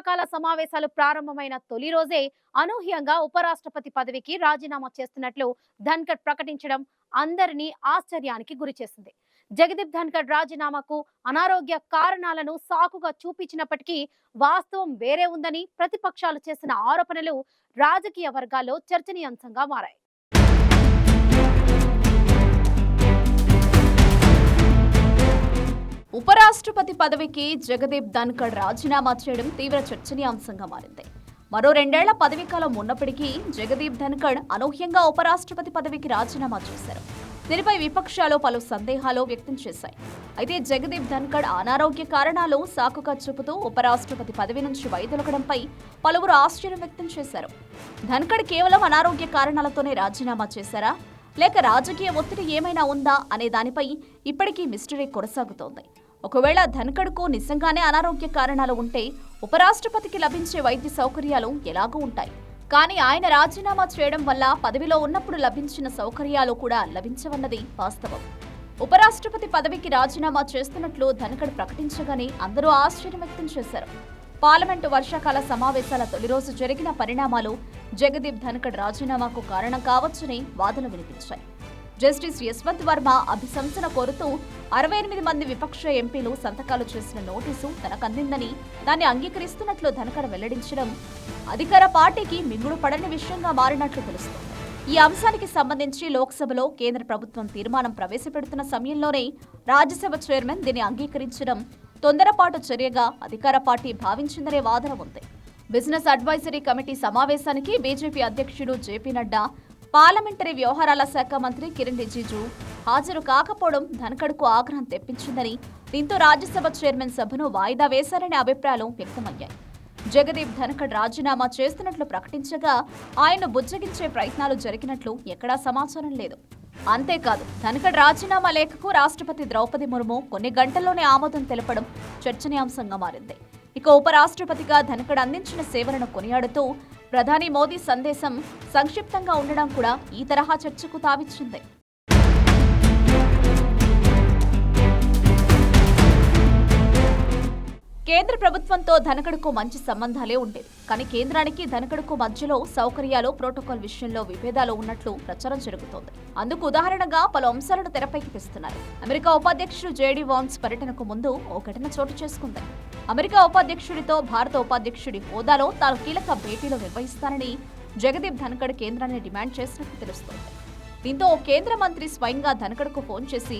వర్షాకాల సమావేశాలు ప్రారంభమైన తొలి రోజే అనూహ్యంగా ఉపరాష్ట్రపతి పదవికి రాజీనామా చేస్తున్నట్లు ధన్కడ్ ప్రకటించడం అందరినీ ఆశ్చర్యానికి గురిచేసింది. జగదీప్ ధన్కడ్ రాజీనామాకు అనారోగ్య కారణాలను సాకుగా చూపించినప్పటికీ వాస్తవం వేరే ఉందని ప్రతిపక్షాలు చేసిన ఆరోపణలు రాజకీయ వర్గాల్లో చర్చనీయాంశంగా మారాయి. ఉపరాష్ట్రపతి పదవికి జగదీప్ ధన్కడ్ రాజీనామా చేయడం తీవ్ర చర్చనీయాంశంగా మారింది. మరో 2 ఏళ్ల పదవీకాలం ఉన్నప్పటికీ జగదీప్ ధన్కడ్ అనూహ్యంగా ఉపరాష్ట్రపతి పదవికి రాజీనామా చేశారు. దీనిపై విపక్షాలు పలు సందేహాలు వ్యక్తం చేశాయి. అయితే జగదీప్ ధన్కడ్ అనారోగ్య కారణాలు సాకుగా చూపుతూ ఉపరాష్ట్రపతి పదవి నుంచి వైదొలగడంపై పలువురు ఆశ్చర్యం వ్యక్తం చేశారు. ధన్కడ్ కేవలం అనారోగ్య కారణాలతోనే రాజీనామా చేశారా, లేక రాజకీయ ఒత్తిడి ఏమైనా ఉందా అనే దానిపై ఇప్పటికీ మిస్టరీ కొనసాగుతోంది. ఒకవేళ ధన్కడ్కు నిజంగానే అనారోగ్య కారణాలు ఉంటే ఉపరాష్ట్రపతికి లభించే వైద్య సౌకర్యాలు ఎలాగూ ఉంటాయి. కానీ ఆయన రాజీనామా చేయడం వల్ల పదవిలో ఉన్నప్పుడు లభించిన సౌకర్యాలు కూడా లభించవన్నది వాస్తవం. ఉపరాష్ట్రపతి పదవికి రాజీనామా చేస్తున్నట్లు ధన్కడ్ ప్రకటించగానే అందరూ ఆశ్చర్యం వ్యక్తం చేశారు. పార్లమెంటు వర్షాకాల సమావేశాల తొలి రోజు జరిగిన పరిణామాలు జగదీప్ ధన్కడ్ రాజీనామాకు కారణం కావచ్చని వాదనలు వినిపించాయి. జస్టిస్ యశ్వంత్ వర్మ అభిశంసన కోరుతూ 68 మంది విపక్ష ఎంపీలు సంతకాలు చేసిన నోటీసు తనకు అందిందని, దాన్ని అంగీకరిస్తున్నట్లు ధన్కడ్ వెల్లడించడం అధికార పార్టీకి మింగుడు పడని విషయంగా మారినట్లు తెలుస్తోంది. ఈ అంశానికి సంబంధించి లోక్సభలో కేంద్ర ప్రభుత్వం తీర్మానం ప్రవేశపెడుతున్న సమయంలోనే రాజ్యసభ చైర్మన్ దీన్ని అంగీకరించడం తొందరపాటు చర్యగా అధికార పార్టీ భావించిందనే వాదన ఉంది. బిజినెస్ అడ్వైజరీ కమిటీ సమావేశానికి బీజేపీ అధ్యక్షుడు జేపీ నడ్డా, పార్లమెంటరీ వ్యవహారాల శాఖ మంత్రి కిరణ్ రిజిజు హాజరు కాకపోవడం ధన్కడ్కు ఆగ్రహం తెప్పించిందని, దీంతో రాజ్యసభ చైర్మన్ సభను వాయిదా వేశారనే అభిప్రాయాలు వ్యక్తమయ్యాయి. జగదీప్ ధన్కడ్ రాజీనామా చేస్తున్నట్లు ప్రకటించగా ఆయన్ను బుజ్జగించే ప్రయత్నాలు జరిగినట్లు ఎక్కడా సమాచారం లేదు. అంతేకాదు, ధన్కడ్ రాజీనామా లేఖకు రాష్ట్రపతి ద్రౌపది ముర్ము కొన్ని గంటల్లోనే ఆమోదం తెలపడం చర్చనీయాంశంగా మారింది. ఇక ఉపరాష్ట్రపతిగా ధన్కడ్ అందించిన సేవలను కొనియాడుతూ ప్రధాని మోదీ సందేశం సంక్షిప్తంగా ఉండడం కూడా ఈ తరహా చర్చకు తావిచ్చింది. కేంద్ర ప్రభుత్వంతో ధన్కడ్కు మంచి సంబంధాలే ఉండేది. కానీ కేంద్రానికి ధన్కడ్కు మధ్యలో సౌకర్యాలు, ప్రోటోకాల్ విషయంలో విభేదాలు ఉన్నట్లు ప్రచారం జరుగుతోంది. అందుకు ఉదాహరణగా పలు అంశాలను తెరపైకి తెస్తున్నారు. అమెరికా ఉపాధ్యక్షుడు జేడీ వాన్స్ పర్యటనకు ముందు ఓ ఘటన చోటు చేసుకుంది. అమెరికా ఉపాధ్యక్షుడితో భారత ఉపాధ్యక్షుడి హోదాలో తాను కీలక భేటీలు నిర్వహిస్తానని జగదీప్ ధన్కడ్ కేంద్రాన్ని డిమాండ్ చేసినట్లు తెలుస్తోంది. దీంతో ఓ కేంద్ర మంత్రి స్వయంగా ధన్కడ్కు ఫోన్ చేసి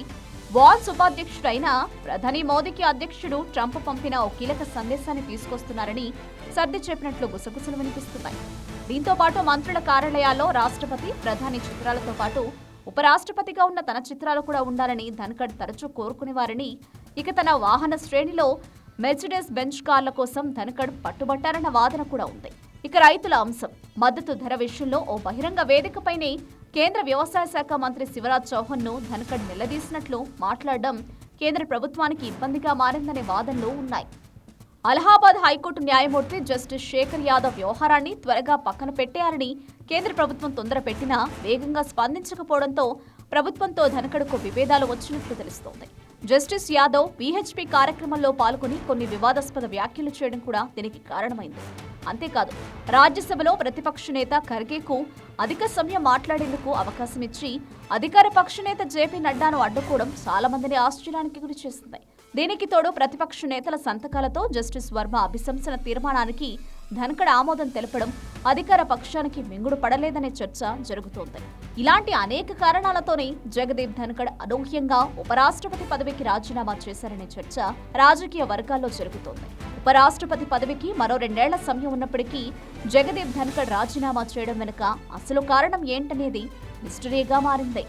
వాన్స్ ఉపాధ్యక్షుడైన ప్రధాని మోదీకి అధ్యక్షుడు ట్రంప్ పంపిన ఓ కీలక సందేశాన్ని తీసుకొస్తున్నారని సర్ది చెప్పినట్లు గుసగుసలు వినిపిస్తున్నాయి. దీంతో పాటు మంత్రుల కార్యాలయాల్లో రాష్ట్రపతి, ప్రధాని చిత్రాలతో పాటు ఉపరాష్ట్రపతిగా ఉన్న తన చిత్రాలు కూడా ఉండాలని ధన్కడ్ తరచూ కోరుకునేవారని, ఇక తన వాహన శ్రేణిలో మెర్సిడెస్ బెంచ్ కార్ల కోసం ధన్కడ్ పట్టుబట్టారన్న వాదన కూడా ఉంది. ఇక రైతుల అంశం, మద్దతు ధర విషయంలో ఓ బహిరంగ వేదికపైనే కేంద్ర వ్యవసాయ శాఖ మంత్రి శివరాజ్ చౌహాన్ ను ధన్కడ్ నిలదీసినట్లు మాట్లాడడం కేంద్ర ప్రభుత్వానికి ఇబ్బందిగా మారిందనే వాదనలు ఉన్నాయి. అలహాబాద్ హైకోర్టు న్యాయమూర్తి జస్టిస్ శేఖర్ యాదవ్ వ్యవహారాన్ని త్వరగా పక్కన పెట్టేయాలని కేంద్ర ప్రభుత్వం తొందర పెట్టినా వేగంగా స్పందించకపోవడంతో ప్రభుత్వంతో ధన్కడ్కు విభేదాలు వచ్చినట్లు తెలుస్తోంది. జస్టిస్ యాదవ్ పీహెచ్పీ కార్యక్రమంలో పాల్గొని కొన్ని వివాదాస్పద వ్యాఖ్యలు చేయడం కూడా దీనికి కారణమైంది. అంతేకాదు, రాజ్యసభలో ప్రతిపక్ష నేత ఖర్గేకు అధిక సమయం మాట్లాడేందుకు అవకాశం ఇచ్చి అధికార పక్ష నేత జేపీ నడ్డాను అడ్డుకోవడం చాలా మందిని ఆశ్చర్యానికి గురిచేసింది. దీనికి తోడు ప్రతిపక్ష నేతల సంతకాలతో జస్టిస్ వర్మ అభిశంసన తీర్మానానికి ధన్కడ్ ఆమోదం తెలపడం అధికార పక్షానికి మింగుడు పడలేదనే చర్చ జరుగుతోంది. ఇలాంటి అనేక కారణాలతోనే జగదీప్ ధన్కడ్ అనూహ్యంగా ఉపరాష్ట్రపతి పదవికి రాజీనామా చేశారనే చర్చ రాజకీయ వర్గాల్లో జరుగుతోంది. ఉపరాష్ట్రపతి పదవికి మరో 2 ఏళ్ల సమయం ఉన్నప్పటికీ జగదీప్ ధన్కడ్ రాజీనామా చేయడం వెనుక అసలు కారణం ఏంటనేది మిస్టరీగా మారింది.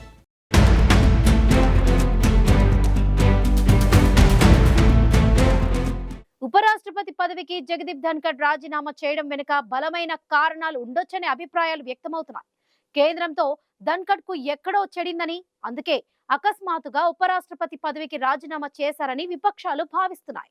ఉపరాష్ట్రపతి పదవికి జగదీప్ ధన్కడ్ రాజీనామా చేయడం వెనుక బలమైన కారణాలు ఉండొచ్చనే అభిప్రాయాలు వ్యక్తమవుతున్నాయి. కేంద్రంతో ధన్కడ్ కు ఎక్కడో చెడిందని, అందుకే అకస్మాత్తుగా ఉపరాష్ట్రపతి పదవికి రాజీనామా చేశారని విపక్షాలు భావిస్తున్నాయి.